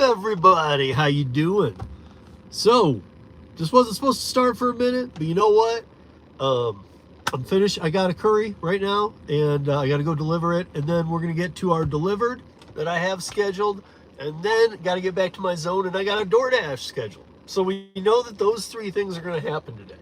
Everybody, how you doing? So, this wasn't supposed to start for a minute, but you know what? I'm finished. I got a curry right now, and I got to go deliver it, and then we're gonna get to our Dlivrd that I have scheduled, and then got to get back to my zone, and I got a Doordash scheduled. So we know that those three things are gonna happen today.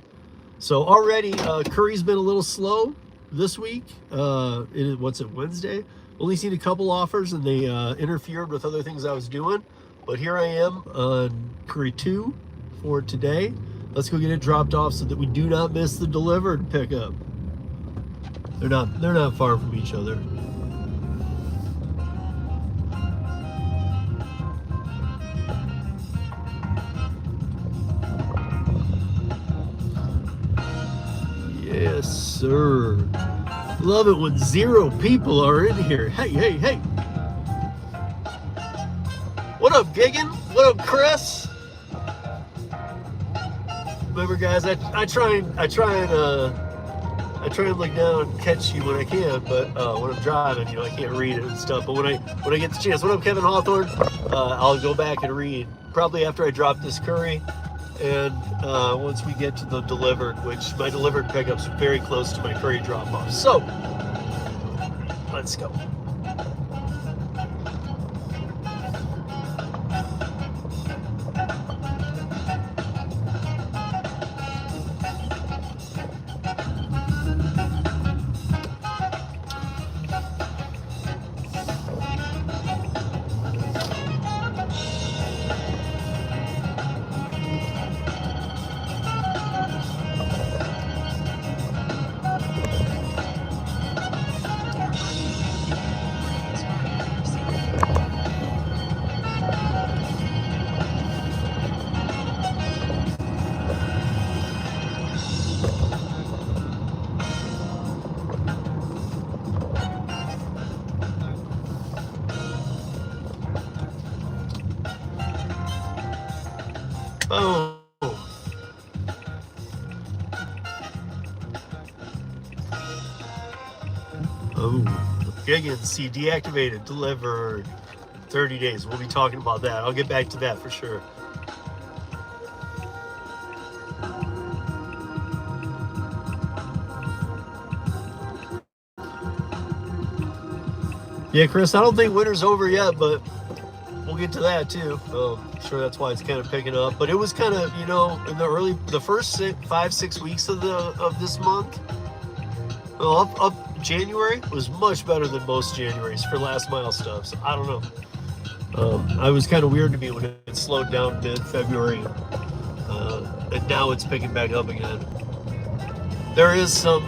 So already, Curri's been a little slow this week. What's it, Wednesday? Only seen a couple offers, and they interfered with other things I was doing. But here I am on Curri 2 for today. Let's go get it dropped off so that we do not miss the Dlivrd pickup. They're not far from each other. Yes, sir. Love it when 0 people are in here. Hey, hey, hey. What up, Giggin? What up, Chris? Remember, guys, I try and look down and catch you when I can, but when I'm driving, I can't read it and stuff. But when I get the chance, what up, Kevin Hawthorne? I'll go back and read probably after I drop this curry, and once we get to the Dlivrd, which my Dlivrd pickups are very close to my curry drop off. So let's go. Oh. Oh. Giggins, see, deactivated, Dlivrd. 30 days. We'll be talking about that. I'll get back to that for sure. Yeah, Chris, I don't think winter's over yet, but we'll get to that too. I'm sure that's why it's kind of picking up. But it was kind of, in the first 5-6 weeks of this month, up January was much better than most Januaries for last mile stuff. So I don't know. I was kind of weird to me when it slowed down mid-February, and now it's picking back up again. There is some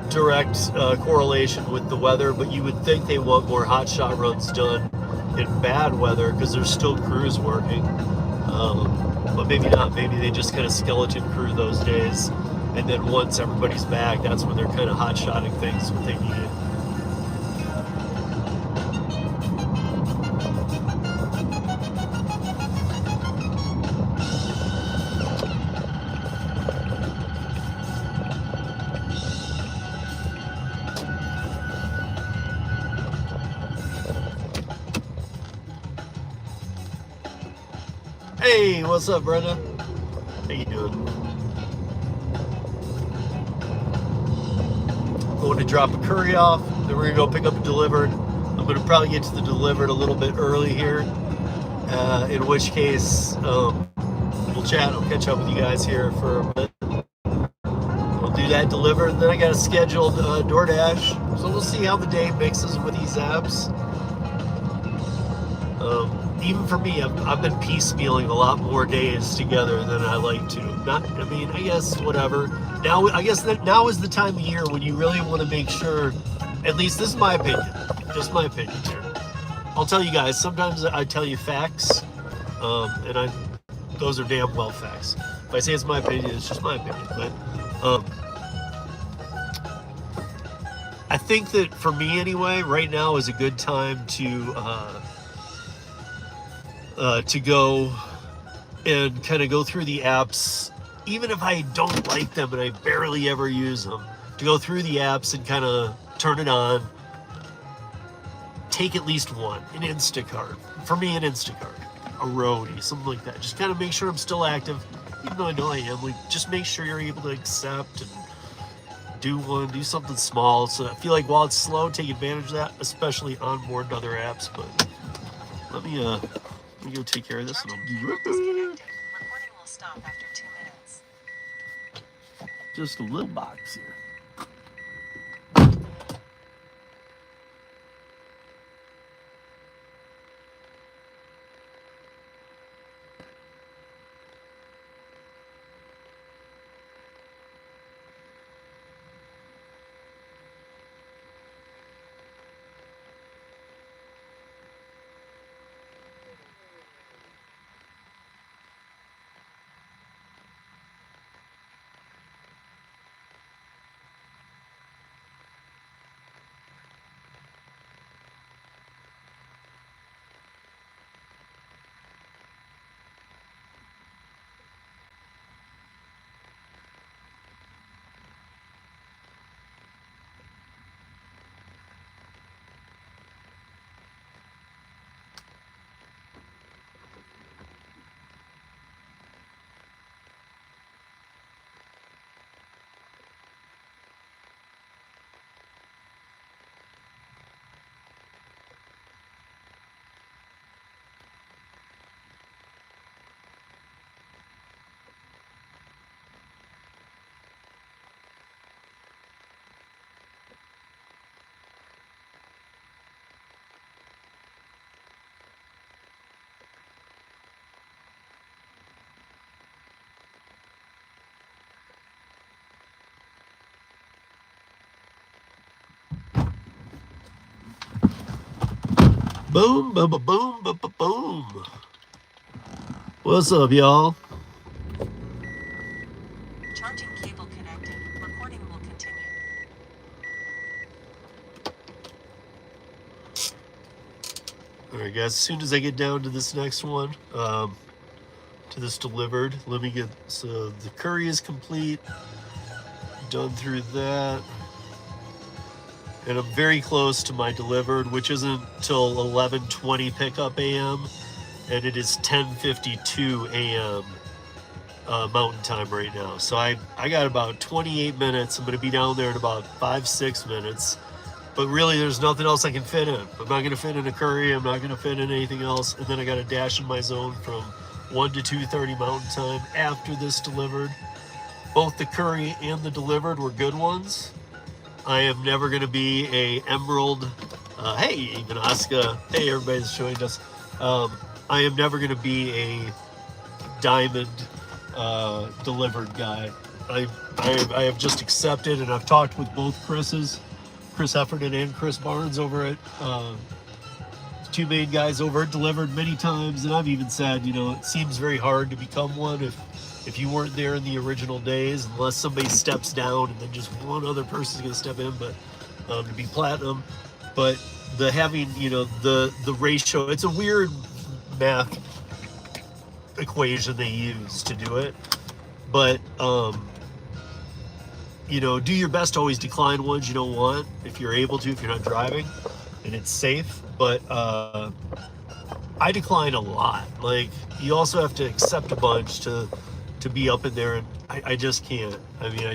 direct correlation with the weather, but you would think they want more hot shot runs done in bad weather because there's still crews working, but maybe not. Maybe they just kind of skeleton crew those days, and then once everybody's back, that's when they're kind of hot shotting things what they needed. Hey, what's up, Brenda? How you doing? Going to drop a curry off, then we're gonna go pick up a Dlivrd. I'm gonna probably get to the Dlivrd a little bit early here, in which case we'll chat. I'll catch up with you guys here for a bit. We'll do that Dlivrd, then I got a scheduled Doordash, so we'll see how the day mixes with these apps. Even for me, I've been piecemealing a lot more days together than I like to. I guess whatever. Now, I guess that now is the time of year when you really want to make sure, at least this is my opinion, just my opinion here. I'll tell you guys, sometimes I tell you facts, and those are damn well facts. If I say it's my opinion, it's just my opinion. But I think that for me anyway, right now is a good time to go and kind of go through the apps, even if I don't like them and I barely ever use them, to go through the apps and kind of turn it on, take at least one, an Instacart. For me, an Instacart, a roadie, something like that. Just kind of make sure I'm still active, even though I know I am. Like, just make sure you're able to accept and do something small. So I feel like while it's slow, take advantage of that, especially onboard and other apps. But let me go take care of this. And I'll be right back. Recording will stop after 2 minutes. Just a little box here. Boom, boom, boom, boom, boom, boom, boom. What's up, y'all? Charging cable connected. Recording will continue. All right, guys. As soon as I get down to this next one, to this Dlivrd, let me get. So the Curri is complete. Done through that. And I'm very close to my Dlivrd, which isn't till 11:20 pickup a.m. and it is 10:52 a.m. Mountain Time right now. So I got about 28 minutes. I'm going to be down there in about 5-6 minutes. But really, there's nothing else I can fit in. I'm not going to fit in a Curri. I'm not going to fit in anything else. And then I got to dash in my zone from 1 to 2:30 Mountain Time after this Dlivrd. Both the Curri and the Dlivrd were good ones. I am never going to be a Emerald. Hey, even Oscar. Hey, everybody that's joined us. I am never going to be a Diamond Dlivrd guy. I have just accepted, and I've talked with both Chris's, Chris Heffernan and Chris Barnes over at two main guys over at Dlivrd many times, and I've even said, you know, it seems very hard to become one if you weren't there in the original days, unless somebody steps down and then just one other person's going to step in, but to be platinum. But the having, you know, the ratio, it's a weird math equation they use to do it. But, you know, do your best to always decline ones you don't want if you're able to, if you're not driving and it's safe. But I decline a lot. Like, you also have to accept a bunch to be up in there, and I just can't. I mean,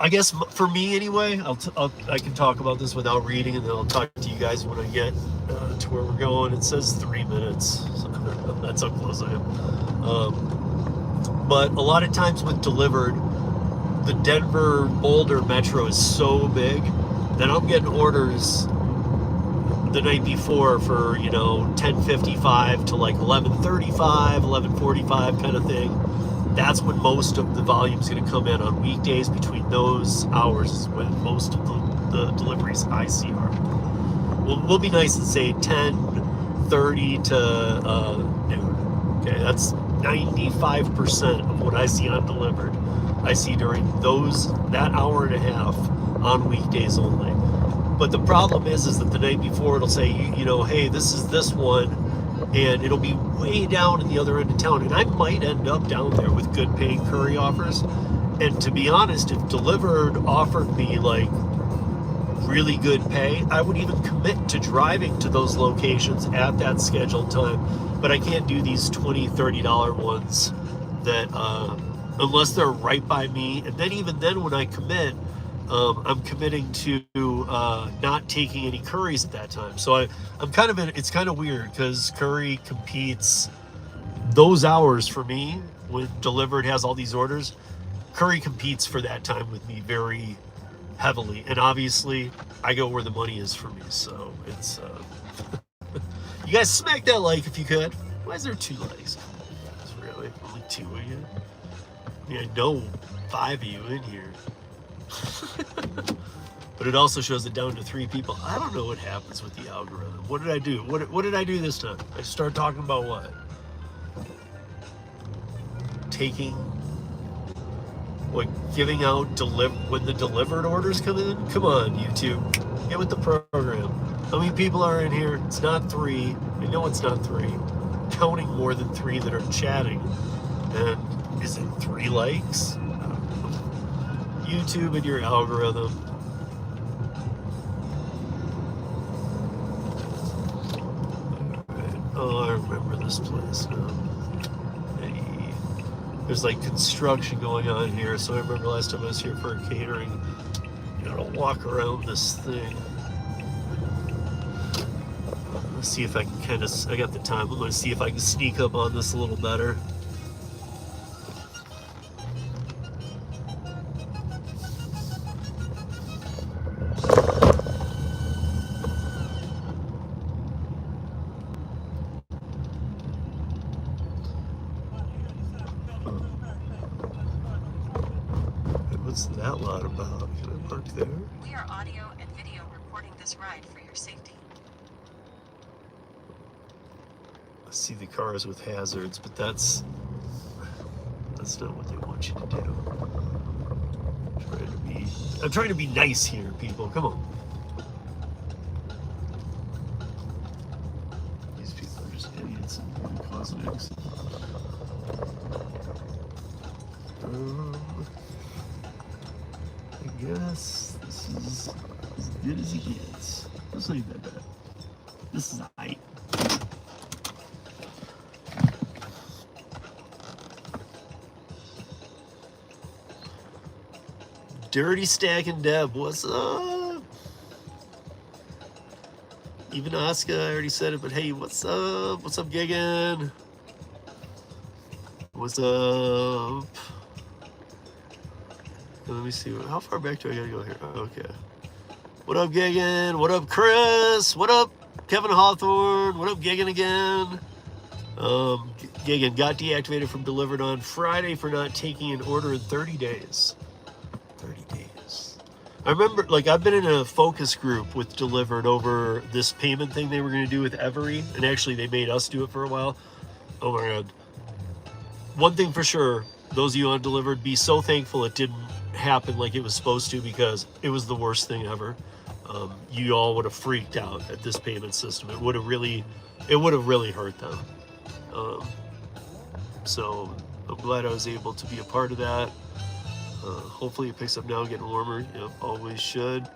I guess for me anyway, I can talk about this without reading, and then I'll talk to you guys when I get to where we're going. It says 3 minutes. So that's how close I am. But a lot of times with Dlivrd, the Denver Boulder Metro is so big that I'm getting orders the night before for, you know, 10:55 to like 11:35, 11:45 kind of thing. That's when most of the volume is going to come in on weekdays. Between those hours is when most of the deliveries I see are. We'll be nice and say 10:30 to noon. Okay, that's 95% of what I see on Dlivrd. I see during that hour and a half on weekdays only. But the problem is that the night before it'll say, you know, hey, this is this one, and it'll be way down in the other end of town, and I might end up down there with good paying Curri offers. And to be honest, if Dlivrd offered me like really good pay, I would even commit to driving to those locations at that scheduled time. But I can't do these $20, $30 ones that unless they're right by me. And then even then when I commit, I'm committing to not taking any Curries at that time. So I'm kind of it's kind of weird because Curri competes those hours for me when Dlivrd has all these orders. Curri competes for that time with me very heavily, and obviously I go where the money is for me. So it's you guys smack that like if you could. Why is there 2 likes? It's really only 2 of you. I mean, I know 5 of you in here. But it also shows it down to 3 people. I don't know what happens with the algorithm. What did I do? What did I do this time? I started talking about what? Giving out when the Dlivrd orders come in? Come on, YouTube. Get with the program. How many people are in here? It's not 3. I know it's not 3. I'm counting more than 3 that are chatting. And is it 3 likes? YouTube and your algorithm. Right. Oh, I remember this place now. There's like construction going on here, so I remember last time I was here for a catering. You know, to walk around this thing. Let's see if I can kind of. I got the time. I'm going to see if I can sneak up on this a little better. What's that loud about? Can I park there? We are audio and video recording this ride for your safety. I see the cars with hazards, but that's not what they want you to do. I'm trying to be nice here, people. Come on. These people are just idiots and cosmetics. I guess this is as good as he gets. Let's leave that bad. This is height. Dirty Stack and Deb, what's up? Even Oscar, I already said it, but hey, what's up? What's up, Gigan? What's up? Let me see. How far back do I gotta go here? Okay. What up, Gigan? What up, Chris? What up, Kevin Hawthorne? What up, Gigan again? Gigan got deactivated from Dlivrd on Friday for not taking an order in 30 days. 30 days. I remember, like, I've been in a focus group with Dlivrd over this payment thing they were going to do with Every, and actually they made us do it for a while. Oh my god. One thing for sure, those of you on Dlivrd, be so thankful it didn't happen like it was supposed to, because it was the worst thing ever. You all would have freaked out at this payment system. It would have really hurt them. So I'm glad I was able to be a part of that. Hopefully it picks up now, getting warmer. Yep, always should.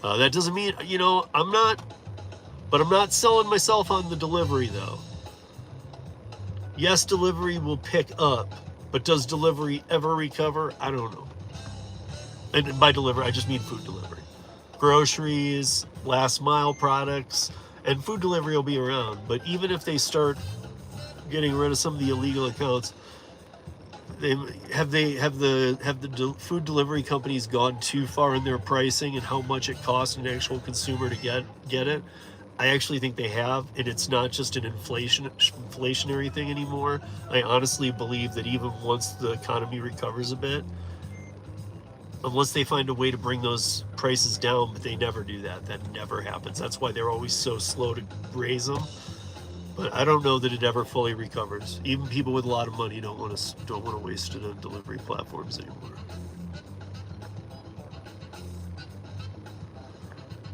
That doesn't mean, I'm not selling myself on the delivery though. Yes, delivery will pick up, but does delivery ever recover? I don't know. And by delivery, I just mean food delivery. Groceries, last mile products, and food delivery will be around. But even if they start getting rid of some of the illegal accounts, have the food delivery companies gone too far in their pricing and how much it costs an actual consumer to get it? I actually think they have, and it's not just an inflationary thing anymore. I honestly believe that even once the economy recovers a bit, unless they find a way to bring those prices down, but they never do that. That never happens. That's why they're always so slow to raise them. But I don't know that it ever fully recovers. Even people with a lot of money don't want to waste it on delivery platforms anymore.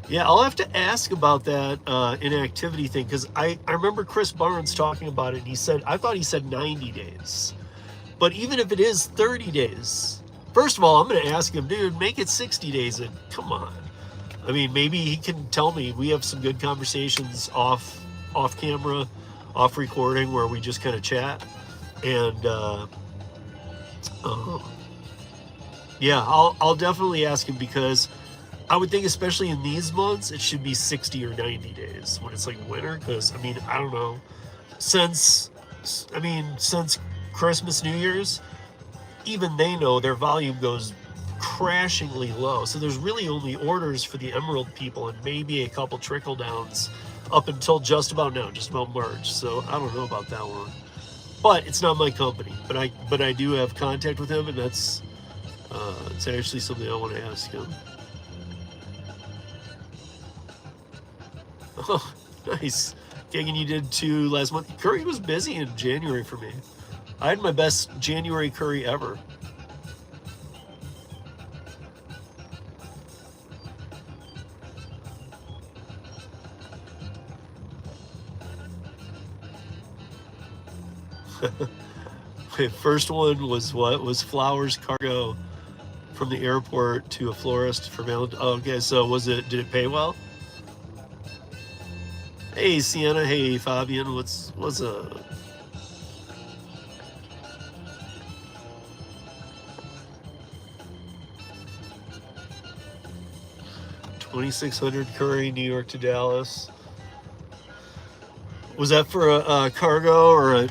Yeah, I'll have to ask about that inactivity thing, because I remember Chris Barnes talking about it, and I thought he said 90 days. But even if it is 30 days, first of all, I'm going to ask him, dude, make it 60 days. And come on. I mean, maybe he can tell me. We have some good conversations off camera, off recording, where we just kind of chat. And yeah, I'll definitely ask him, because I would think, especially in these months, it should be 60 or 90 days when it's like winter. Because I mean, I don't know, since Christmas, New Year's, even they know their volume goes crashingly low. So there's really only orders for the Emerald people and maybe a couple trickle downs up until just about now, just about March. So I don't know about that one, but it's not my company. But I do have contact with him, and that's it's actually something I want to ask him. Oh, nice. Gigging, you did 2 last month. Curri was busy in January for me. I had my best January Curri ever. My first one was flowers cargo from the airport to a florist for Valentine. Oh, okay, so did it pay well? Hey Sienna, hey Fabian, what's up? $2,600 Curri, New York to Dallas. Was that for a cargo or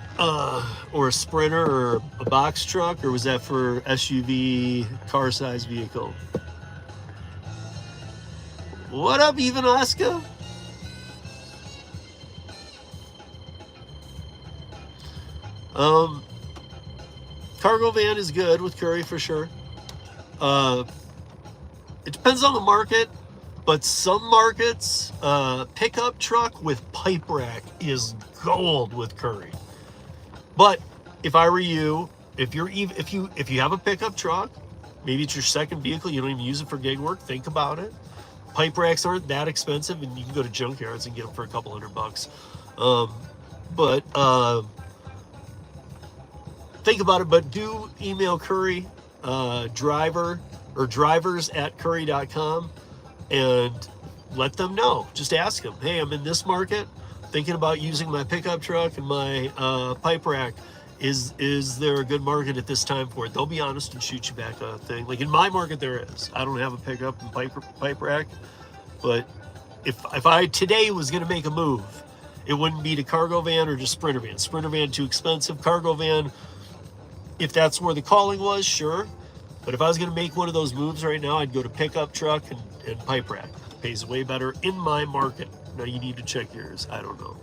a Sprinter or a box truck, or was that for SUV car size vehicle? What up, even Oscar? Cargo van is good with Curri for sure. It depends on the market, but some markets, pickup truck with pipe rack is gold with Curri. But if I were you, if you have a pickup truck, maybe it's your second vehicle, you don't even use it for gig work, think about it. Pipe racks aren't that expensive, and you can go to junkyards and get them for a couple $100. Think about it, but do email Curri, drivers@curri.com, and let them know. Just ask them, hey, I'm in this market, thinking about using my pickup truck and my pipe rack. Is there a good market at this time for it? They'll be honest and shoot you back a thing. Like in my market, there is. I don't have a pickup and pipe rack, but if I today was going to make a move, it wouldn't be to cargo van or just Sprinter van. Sprinter van too expensive. Cargo van, if that's where the calling was, sure. But if I was going to make one of those moves right now, I'd go to pickup truck and pipe rack. Pays way better in my market. Now you need to check yours. I don't know.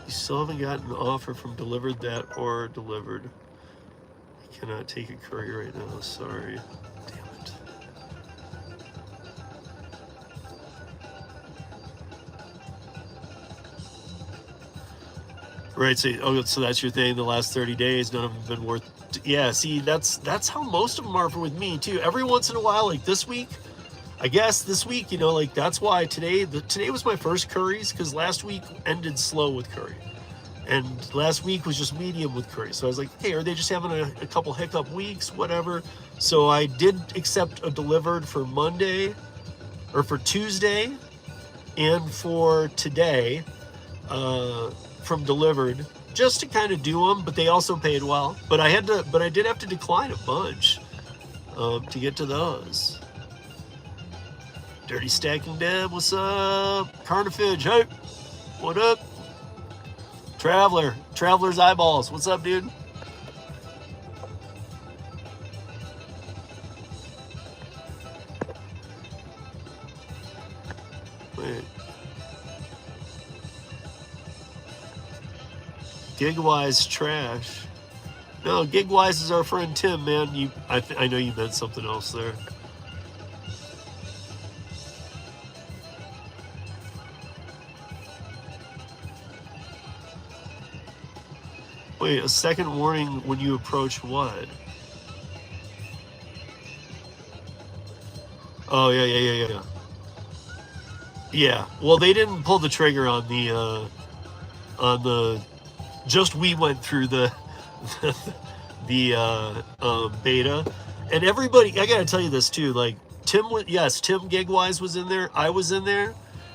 You still haven't gotten an offer from Dlivrd or Dlivrd. I cannot take a Curri right now. Sorry. Damn it. Right, so that's your thing. The last 30 days, none of them have been worth. Yeah, see, that's how most of them are with me too. Every once in a while, like this week, I guess this week, like that's why today was my first Curris, because last week ended slow with Curri, and last week was just medium with Curri. So I was like, hey, are they just having a couple hiccup weeks, whatever? So I did accept a Dlivrd for Monday, or for Tuesday, and for today. From Dlivrd, just to kind of do them, but they also paid well. But I did have to decline a bunch to get to those. Dirty Stacking Deb, what's up? Carnifage, hey, what up? Traveler's Eyeballs, what's up, dude? Wait. Gigwise trash. No, Gigwise is our friend Tim, man. I know you meant something else there. Wait, a second warning when you approach what? Oh, yeah. Yeah, well, they didn't pull the trigger on the just we went through the beta, and everybody. I gotta tell you this too. Like Tim, yes, Tim Gigwise was in there. I was in there,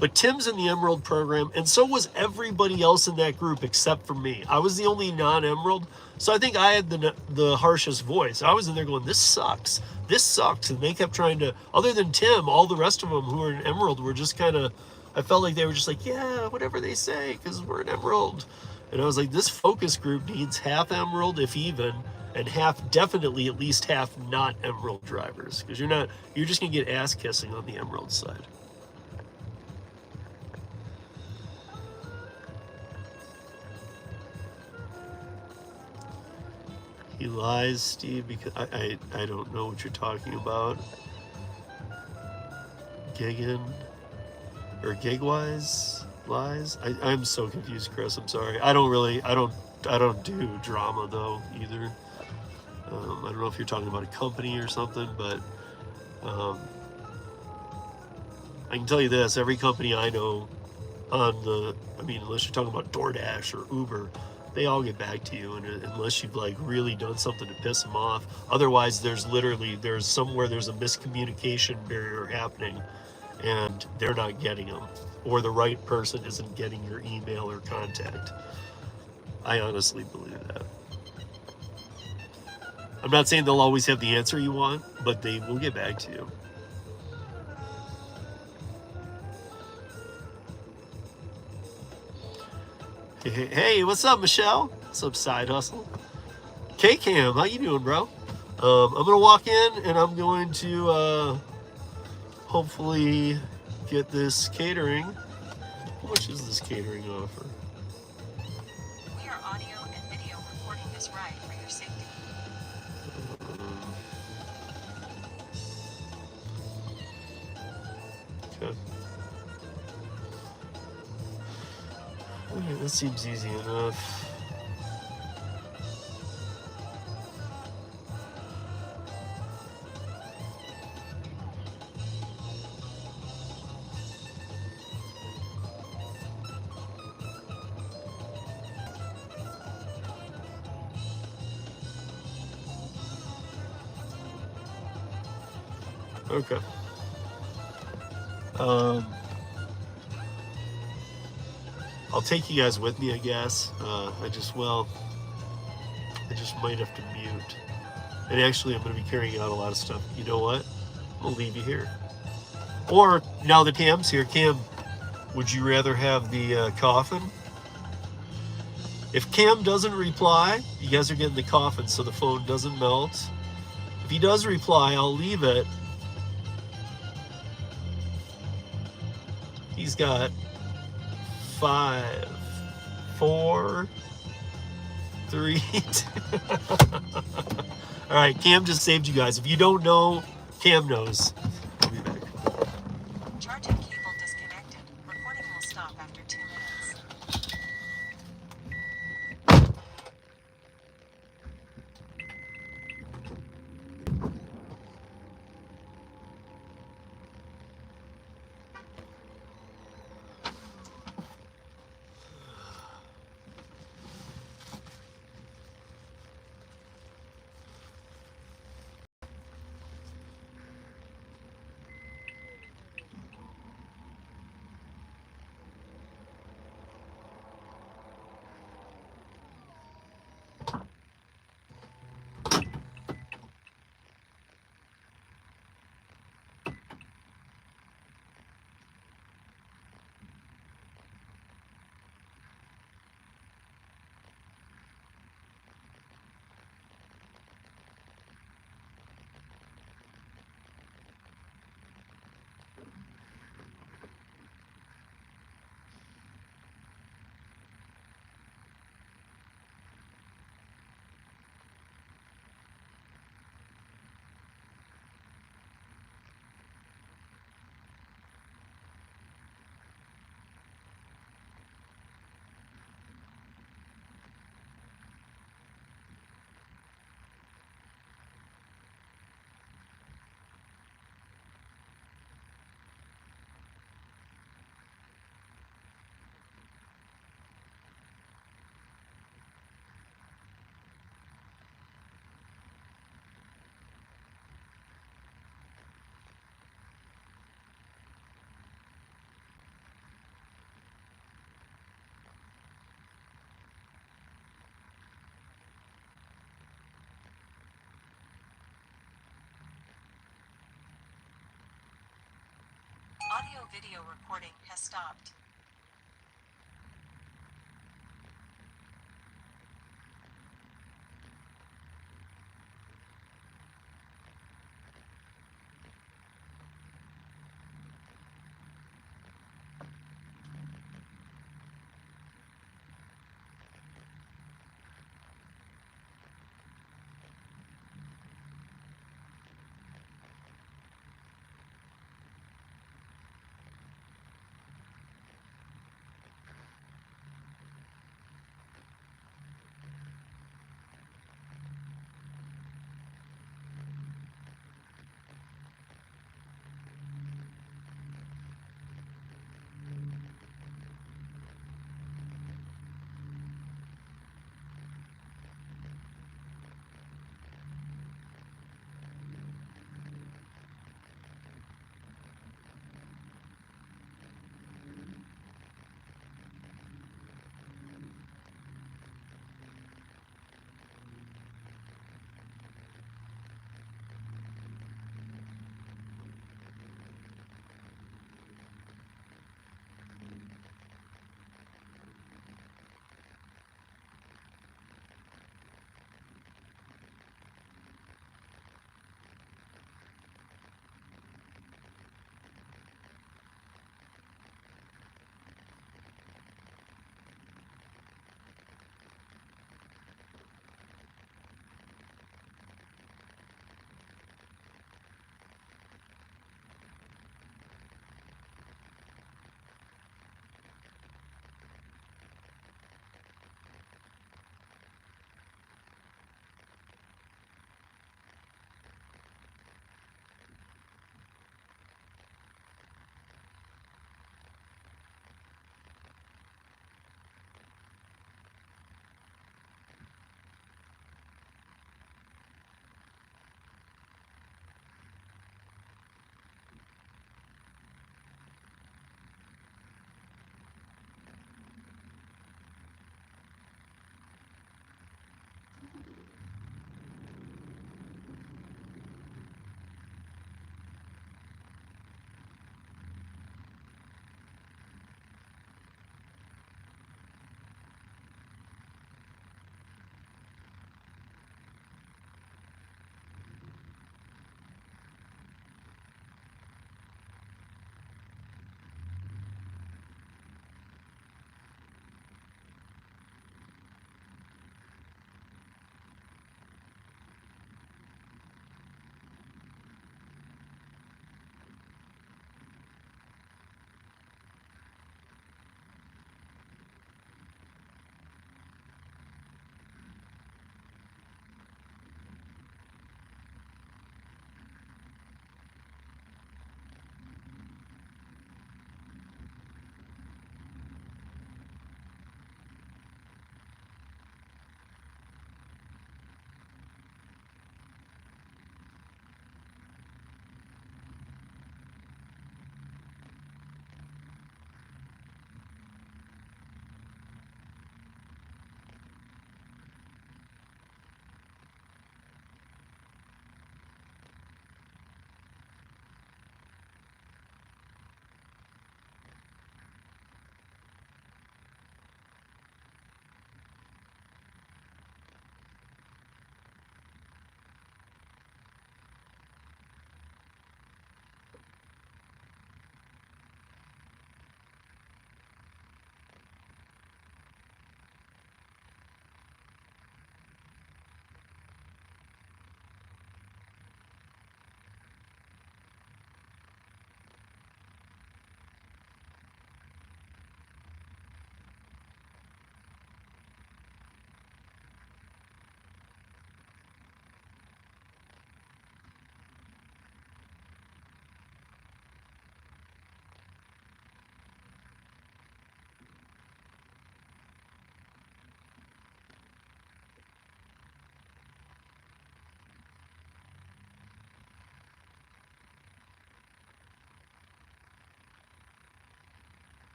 but Tim's in the Emerald program, and so was everybody else in that group except for me. I was the only non-Emerald, so I think I had the harshest voice. I was in there going, "This sucks. This sucks," and they kept trying to. Other than Tim, all the rest of them who were in Emerald were just kind of. I felt like they were just like, "Yeah, whatever they say, because we're an Emerald." And I was like, this focus group needs half Emerald, if even, and half, definitely at least half not Emerald drivers, because you're just gonna get ass kissing on the Emerald side. He lies, Steve, because I don't know what you're talking about. Giggin or Gigwise lies. I'm so confused, Chris. I'm sorry. I don't do drama though either. I don't know if you're talking about a company or something, but I can tell you this: every company I know unless you're talking about Doordash or Uber, they all get back to you, and unless you've like really done something to piss them off. Otherwise, there's a miscommunication barrier happening, and they're not getting them, or the right person isn't getting your email or contact. I honestly believe that. I'm not saying they'll always have the answer you want, but they will get back to you. Hey, what's up, Michelle? What's up, Side Hustle? K-Cam, how you doing, bro? I'm gonna walk in and I'm going to hopefully get this catering. How much is this catering offer? We are audio and video recording this ride for your safety. Okay. Okay, this seems easy enough. Okay. I'll take you guys with me, I guess. I just might have to mute. And actually, I'm going to be carrying out a lot of stuff. You know what? I'll leave you here. Or, now that Cam's here, Cam, would you rather have the coffin? If Cam doesn't reply, you guys are getting the coffin so the phone doesn't melt. If he does reply, I'll leave it. He's got 5, 4, 3, 2. All right, Cam just saved you guys. If you don't know, Cam knows. I'll be back. Charging cable disconnected. Recording will stop after 2 minutes. Video recording has stopped.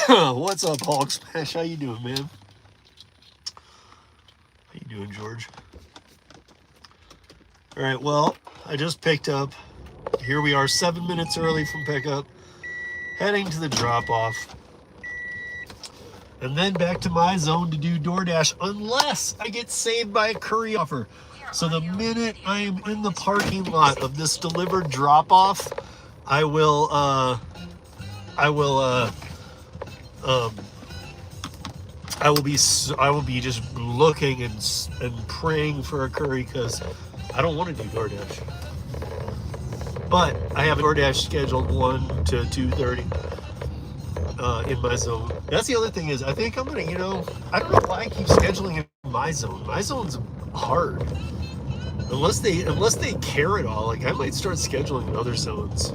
What's up, Hulk Smash? How you doing, man? How you doing, George? All right, well, I just picked up. Here we are 7 minutes early from pickup, heading to the drop-off. And then back to my zone to do DoorDash unless I get saved by a Curri offer. So the minute I am in the parking lot of this Dlivrd drop-off, I will be just looking and praying for a Curri because I don't want to do DoorDash. But I have a DoorDash scheduled 1 to 2:30 in my zone. That's the other thing is I think I'm gonna, I don't know why I keep scheduling in my zone. My zone's hard. Unless they care at all, like I might start scheduling in other zones.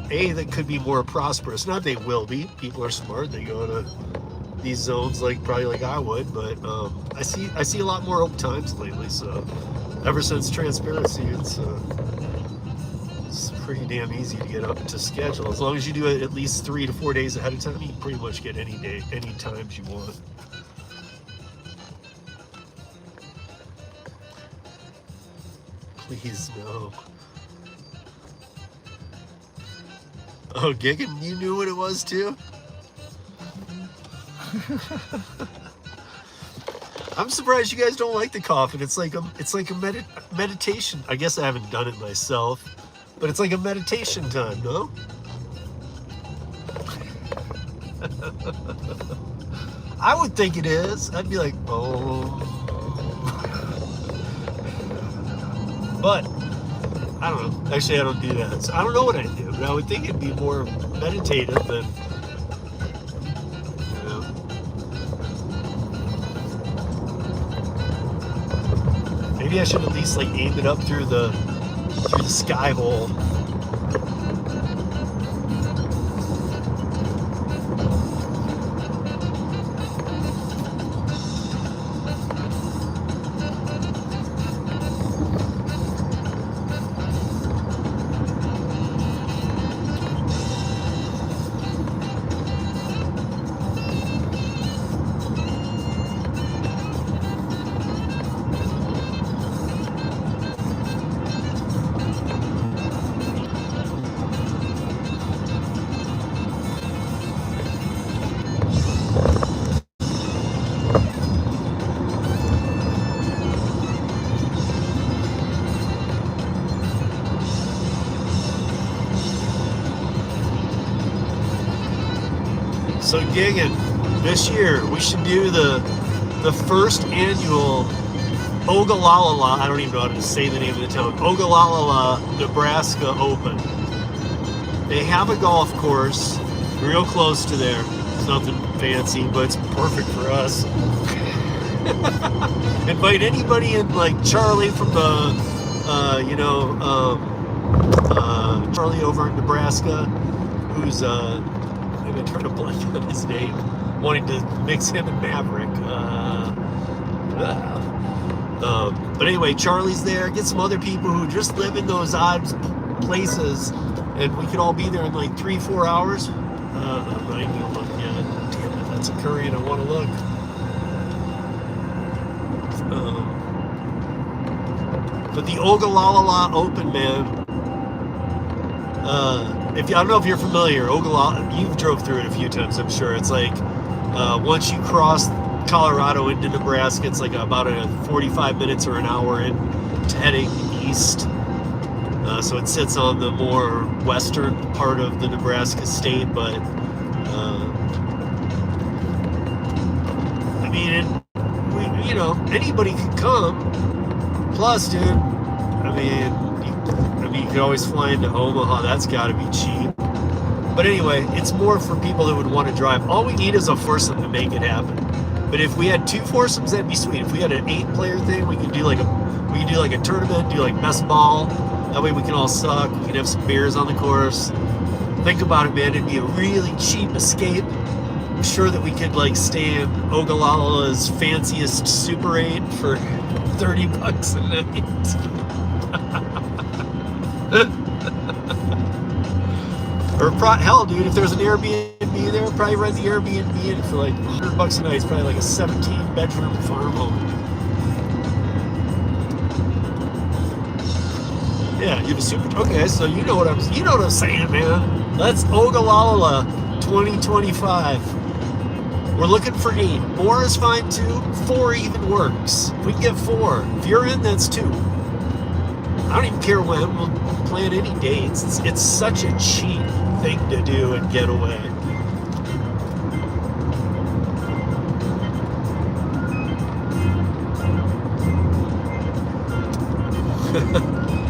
That could be more prosperous. Not they will be. People are smart. They go to these zones probably like I would, but I see a lot more open times lately. So ever since transparency, it's pretty damn easy to get up to schedule. As long as you do it at least 3 to 4 days ahead of time, you can pretty much get any day, any times you want. Please no. Oh, Gigan, you knew what it was too? I'm surprised you guys don't like the coffin. It's like a meditation. I guess I haven't done it myself, but it's like a meditation time, no? I would think it is. I'd be like, oh. But I don't know. Actually, I don't do that. So I don't know what I do, but I would think it'd be more meditative than, Maybe I should at least aim it up through the sky hole. So gigging, this year we should do the first annual Ogallala, I don't even know how to say the name of the town, Ogallala, Nebraska Open. They have a golf course real close to there. It's nothing fancy, but it's perfect for us. Invite anybody in, Charlie from the, Charlie over in Nebraska, who's, I'm trying to blank on his name, wanting to mix him and Maverick. But anyway, Charlie's there. Get some other people who just live in those odd places, and we could all be there in 3-4 hours. I'm not even gonna look yet. Damn it, that's a Curri, and I want to look. But the Ogallala Open, man. I don't know if you're familiar, Ogallala, you've drove through it a few times, I'm sure. It's once you cross Colorado into Nebraska, it's about 45 minutes or an hour in to heading east. So it sits on the more western part of the Nebraska state, but I mean, anybody could come. Plus, dude, you could always fly into Omaha. That's got to be cheap. But anyway, it's more for people that would want to drive. All we need is a foursome to make it happen. But if we had 2 foursomes, that'd be sweet. If we had an 8-player thing, we could do a tournament, do best ball. That way we can all suck. We can have some beers on the course. Think about it, man. It'd be a really cheap escape. I'm sure that we could stay in Ogallala's fanciest Super 8 for $30 a night. Or hell, dude, if there's an Airbnb there, probably rent the Airbnb in for like $100 a night. It's probably like a 17-bedroom farm home. Yeah, you have a super. Okay, so you know what I'm saying, man. Let's Ogallala 2025. We're looking for 8. More is fine too. 4 even works. If we can get 4, if you're in, that's 2. I don't even care when. We'll plan any dates. It's such a cheap thing to do and get away.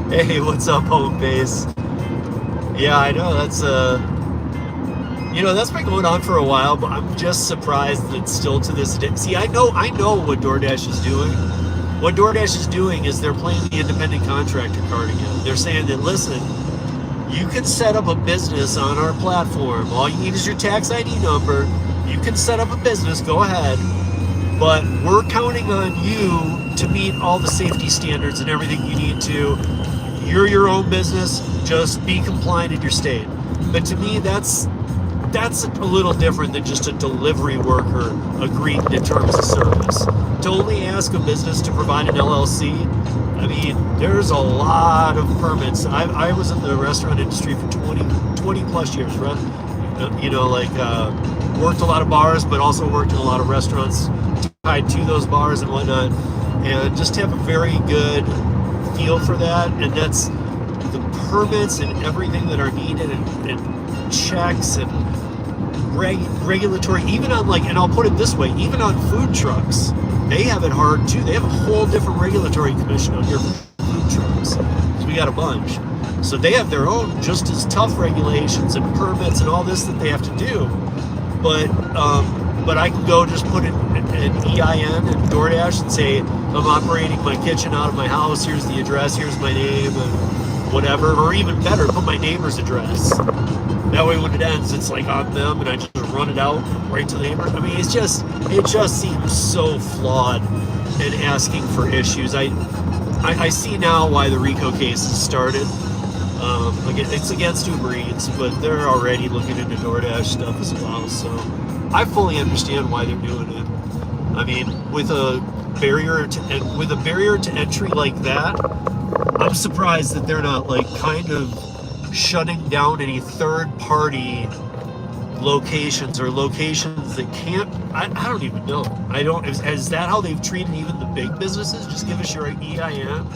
Hey, what's up, home base? Yeah, I know that's that's been going on for a while, but I'm just surprised that still to this day. See, I know what Doordash is doing. What Doordash is doing is they're playing the independent contractor card again. They're saying that, listen, you can set up a business on our platform. All you need is your tax ID number. You can set up a business, go ahead. But we're counting on you to meet all the safety standards and everything you need to. You're your own business, just be compliant in your state. But to me, that's a little different than just a delivery worker agreeing to terms of service. To only ask a business to provide an LLC, I mean, there's a lot of permits. I was in the restaurant industry for 20 plus years, right? Worked a lot of bars, but also worked in a lot of restaurants tied to those bars and whatnot. And just have a very good feel for that. And that's the permits and everything that are needed and checks and regulatory, even on and I'll put it this way, even on food trucks, they have it hard too. They have a whole different regulatory commission on your food trucks. So we got a bunch. So they have their own just as tough regulations and permits and all this that they have to do. But I can go just put an EIN and Doordash and say, I'm operating my kitchen out of my house, here's the address, here's my name, and whatever. Or even better, put my neighbor's address. That way when it ends, it's on them, and I just run it out right to the neighbor. I mean, it just seems so flawed and asking for issues. I see now why the RICO case has started. It's against Uber Eats, but they're already looking into Doordash stuff as well. So I fully understand why they're doing it. I mean, with a barrier to entry like that, I'm surprised that they're not kind of shutting down any third-party locations or locations that can't. I don't even know. Is that how they've treated even the big businesses? Just give us your EIN.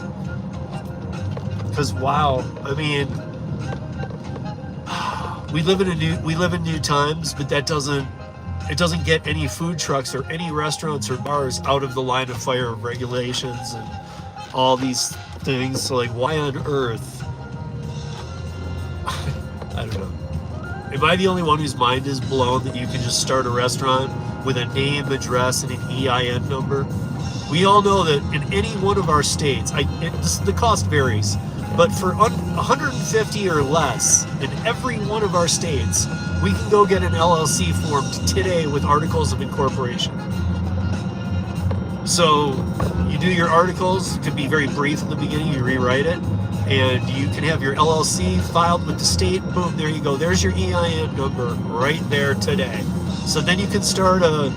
Because wow, I mean, we live in new times, but it doesn't get any food trucks or any restaurants or bars out of the line of fire of regulations and all these things. So why on earth? I don't know. Am I the only one whose mind is blown that you can just start a restaurant with a name, address, and an EIN number? We all know that in any one of our states, the cost varies, but for 150 or less in every one of our states, we can go get an LLC formed today with articles of incorporation. So you do your articles, it could be very brief in the beginning, you rewrite it, and you can have your LLC filed with the state. Boom, there you go. There's your EIN number right there today. So then you can start a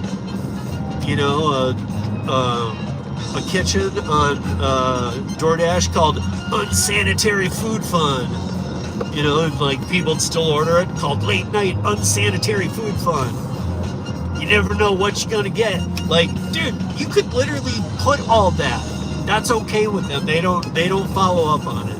kitchen on Doordash called Unsanitary Food Fun. And people still order it, called Late Night Unsanitary Food Fun. You never know what you're gonna get. Dude, you could literally put all that. That's okay with them. They don't follow up on it.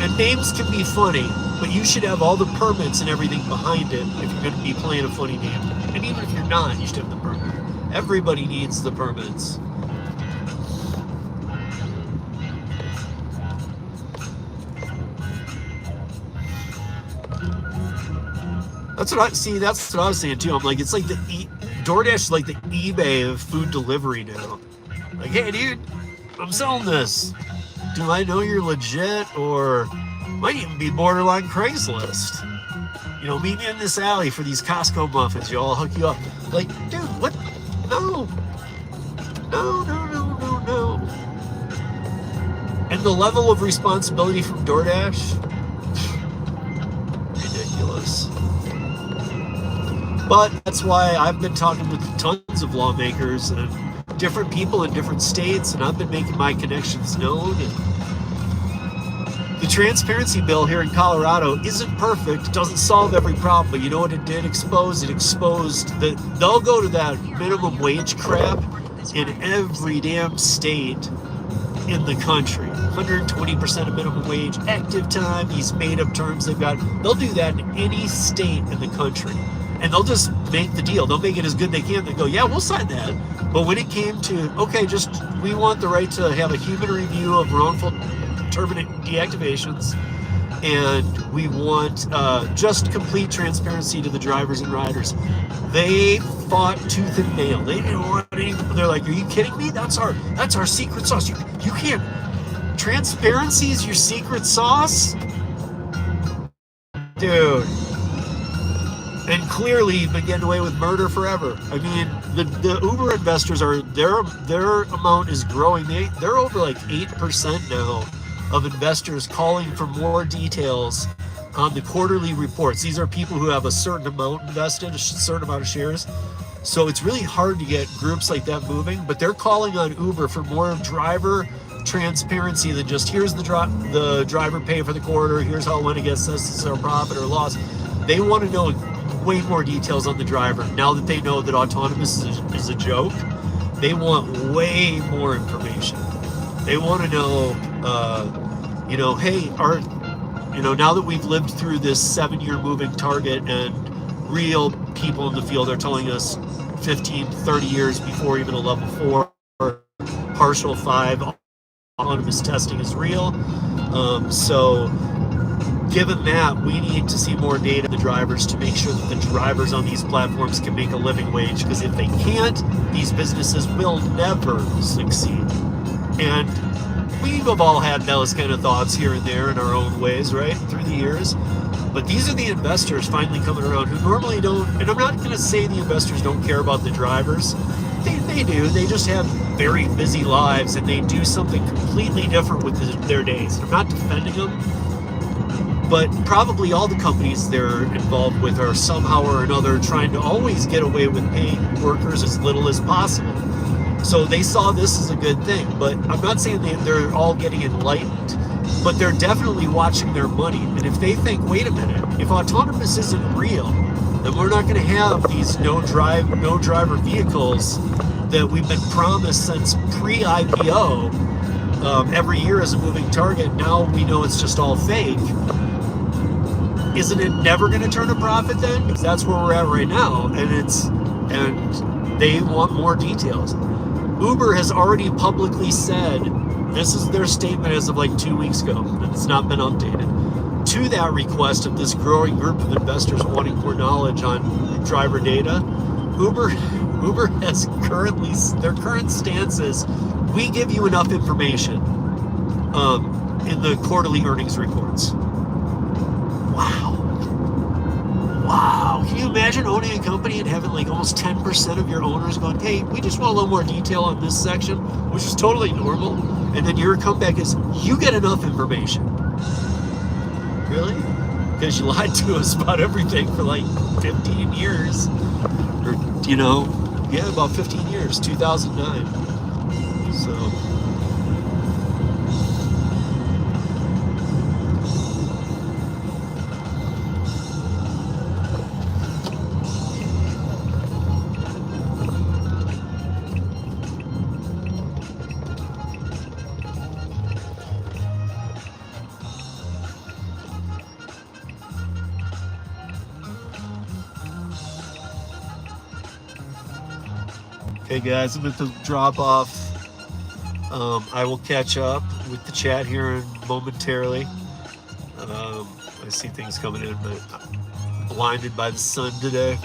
And names can be funny, but you should have all the permits and everything behind it if you're going to be playing a funny name. And even if you're not, you should have the permit. Everybody needs the permits. That's what I was saying too. I'm it's Doordash is like the eBay of food delivery now. Hey dude, I'm selling this. Do I know you're legit, or might even be borderline Craigslist? Meet me in this alley for these Costco muffins. I'll hook you up. Dude, what? No. And the level of responsibility from DoorDash, ridiculous. But that's why I've been talking with tons of lawmakers and different people in different states, and I've been making my connections known. And the transparency bill here in Colorado isn't perfect, doesn't solve every problem, but you know what it did expose? It exposed that they'll go to that minimum wage crap in every damn state in the country. 120% of minimum wage, active time, these made up terms they've got. They'll do that in any state in the country. And they'll just make the deal. They'll make it as good they can. They go, yeah, we'll sign that. But when it came to, okay, we want the right to have a human review of wrongful deactivations, and we want just complete transparency to the drivers and riders. They fought tooth and nail. They didn't want any. They're like, are you kidding me? That's our secret sauce. You can't. Transparency is your secret sauce, dude. And clearly, you've been getting away with murder forever. I mean, the Uber investors their amount is growing. They're over like 8% now of investors calling for more details on the quarterly reports. These are people who have a certain amount invested, a certain amount of shares. So it's really hard to get groups like that moving, but they're calling on Uber for more driver transparency than just here's the driver pay for the quarter, here's how it went against us, this is our profit or loss. They want to know way more details on the driver. Now that they know that autonomous is a joke, they want way more information. They want to know, hey, now that we've lived through this 7-year moving target and real people in the field are telling us 15, 30 years before even a level 4, partial 5 autonomous testing is real. So given that, we need to see more data on the drivers to make sure that the drivers on these platforms can make a living wage, because if they can't, these businesses will never succeed. And we've all had those kind of thoughts here and there in our own ways, right, through the years. But these are the investors finally coming around who normally don't, and I'm not going to say the investors don't care about the drivers. They do. They just have very busy lives, and they do something completely different with their days. I'm not defending them, but probably all the companies they're involved with are somehow or another trying to always get away with paying workers as little as possible. So they saw this as a good thing, but I'm not saying they're all getting enlightened, but they're definitely watching their money. And if they think, wait a minute, if autonomous isn't real, then we're not going to have these no driver vehicles that we've been promised since pre-IPO every year as a moving target. Now we know it's just all fake. Isn't it never going to turn a profit then? Because that's where we're at right now, and they want more details. Uber has already publicly said, this is their statement as of like 2 weeks ago, it's not been updated, to that request of this growing group of investors wanting more knowledge on driver data. Uber has their current stance is, we give you enough information in the quarterly earnings reports. Wow. Can you imagine owning a company and having like almost 10% of your owners going, hey, we just want a little more detail on this section, which is totally normal. And then your comeback is, you get enough information. Really? Because you lied to us about everything for like 15 years. Or, about 15 years, 2009. So... Okay, guys, I'm at the drop off. I will catch up with the chat here momentarily. I see things coming in, but I'm blinded by the sun today.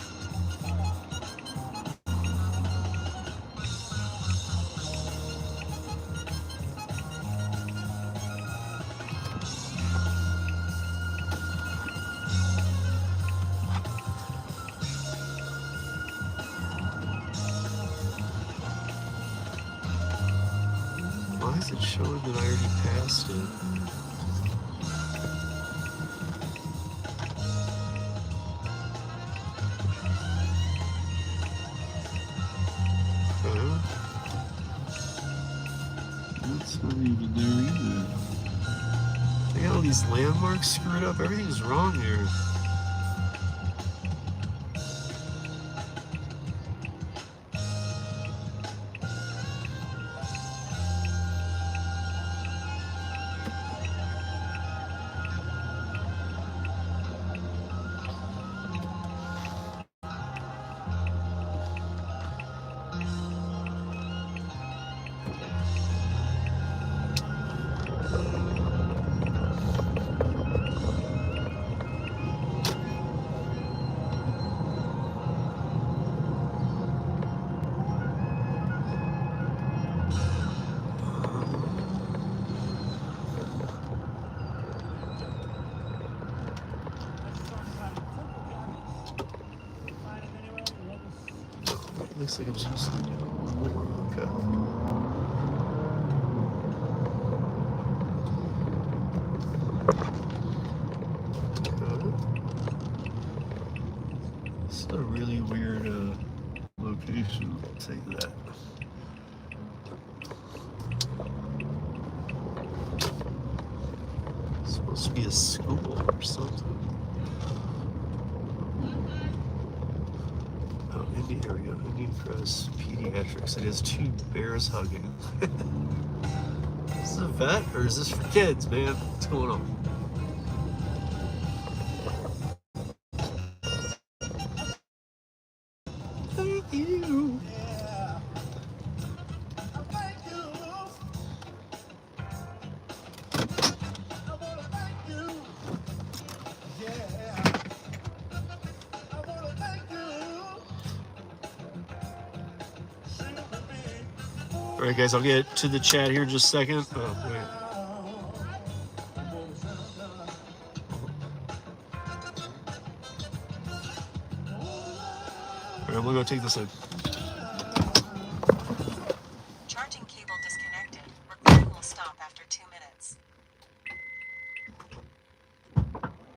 Why is it showing that I already passed it? That's not even there either. They got all these landmarks screwed up. Everything's wrong here. Looks like I'm supposed to do one more. Okay. This is a really weird location. I'll take that. It's supposed to be a school or something. Oh, Indian, here we go. Indian Cross Pediatrics. It has 2 bears hugging. Is this a vet or is this for kids, man? What's going on? Thank you. All right, guys, I'll get to the chat here in just a second. Oh, wait. All right, I'm gonna go take this in.